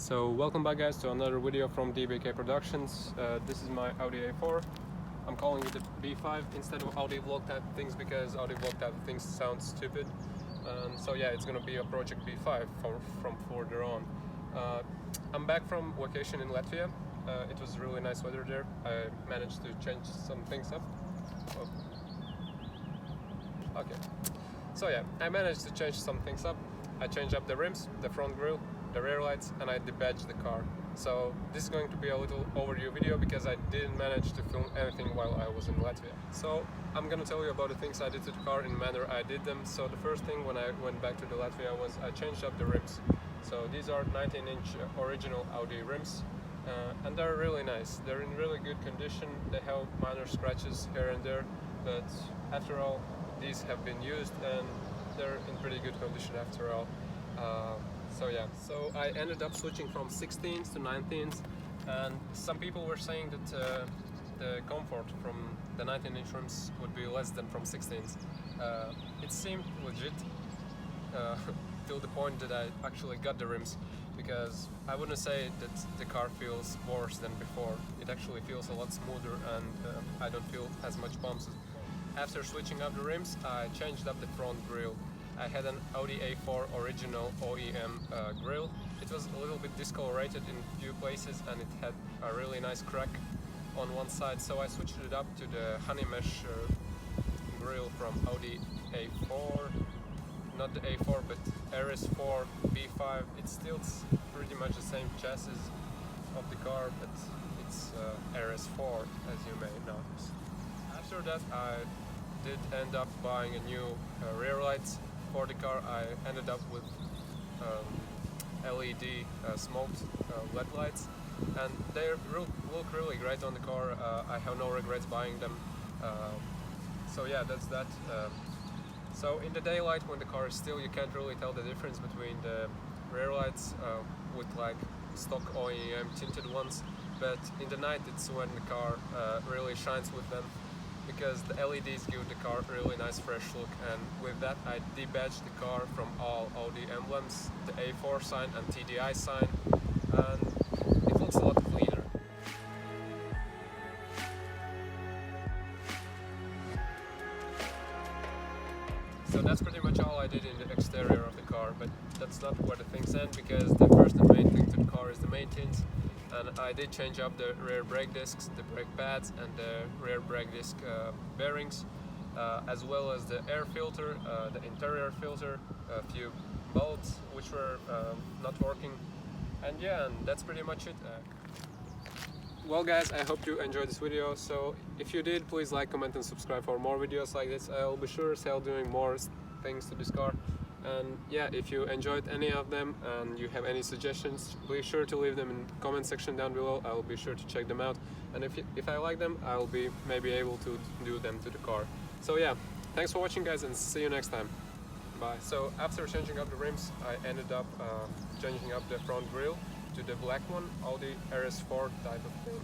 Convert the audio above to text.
So welcome back guys to another video from DBK Productions. This is my Audi A4. I'm calling it a B5 instead of Audi vlog type things because Audi vlog type things sound stupid. So yeah, it's gonna be a Project B5 from further on. I'm back from vacation in Latvia. It was really nice weather there. I managed to change some things up. Oh. Okay. So yeah, I managed to change some things up. I changed up the rims, the front grille, the rear lights, and I debadged the car. So this is going to be a little overview video because I didn't manage to film anything while I was in Latvia. So I'm gonna tell you about the things I did to the car in the manner I did them. So the first thing when I went back to the Latvia was I changed up the rims. So these are 19-inch original Audi rims, and they're really nice. They're in really good condition. They have minor scratches here and there, but after all, these have been used and they're in pretty good condition after all. So yeah, so I ended up switching from 16s to 19s, and some people were saying that the comfort from the 19-inch rims would be less than from 16s. It seemed legit till the point that I actually got the rims, because I wouldn't say that the car feels worse than before. It actually feels a lot smoother, and I don't feel as much bumps. After switching up the rims, I changed up the front grille. I had an Audi A4 original OEM grille. It was a little bit discolorated in a few places and it had a really nice crack on one side, so I switched it up to the honey mesh grille from Audi A4, not the A4 but RS4 B5. It's still pretty much the same chassis of the car, but it's RS4 as you may notice. After that I did end up buying a new rear lights for the car. I ended up with LED smoked LED lights, and they look really great on the car. I have no regrets buying them. So yeah, that's that. So in the daylight, when the car is still, you can't really tell the difference between the rear lights with like stock OEM tinted ones, but in the night it's when the car really shines with them, because the LEDs give the car a really nice fresh look, and with that I debadged the car from all Audi emblems, the A4 sign and TDI sign, and it looks a lot cleaner. So that's pretty much all I did in the exterior of the car, but that's not where the things end, because the first and main thing to the car is the maintenance. And I did change up the rear brake discs, the brake pads, and the rear brake disc bearings, as well as the air filter, the interior filter, a few bolts which were not working, and yeah, and that's pretty much it. Well guys, I hope you enjoyed this video, so if you did, please like, comment and subscribe for more videos like this. I'll be sure as hell doing more things to this car. And yeah, if you enjoyed any of them and you have any suggestions, be sure to leave them in the comment section down below. I'll be sure to check them out, and if I like them, I'll be maybe able to do them to the car. So yeah, thanks for watching guys, and see you next time. Bye. So after changing up the rims, I ended up changing up the front grille to the black one, Audi RS4 type of thing.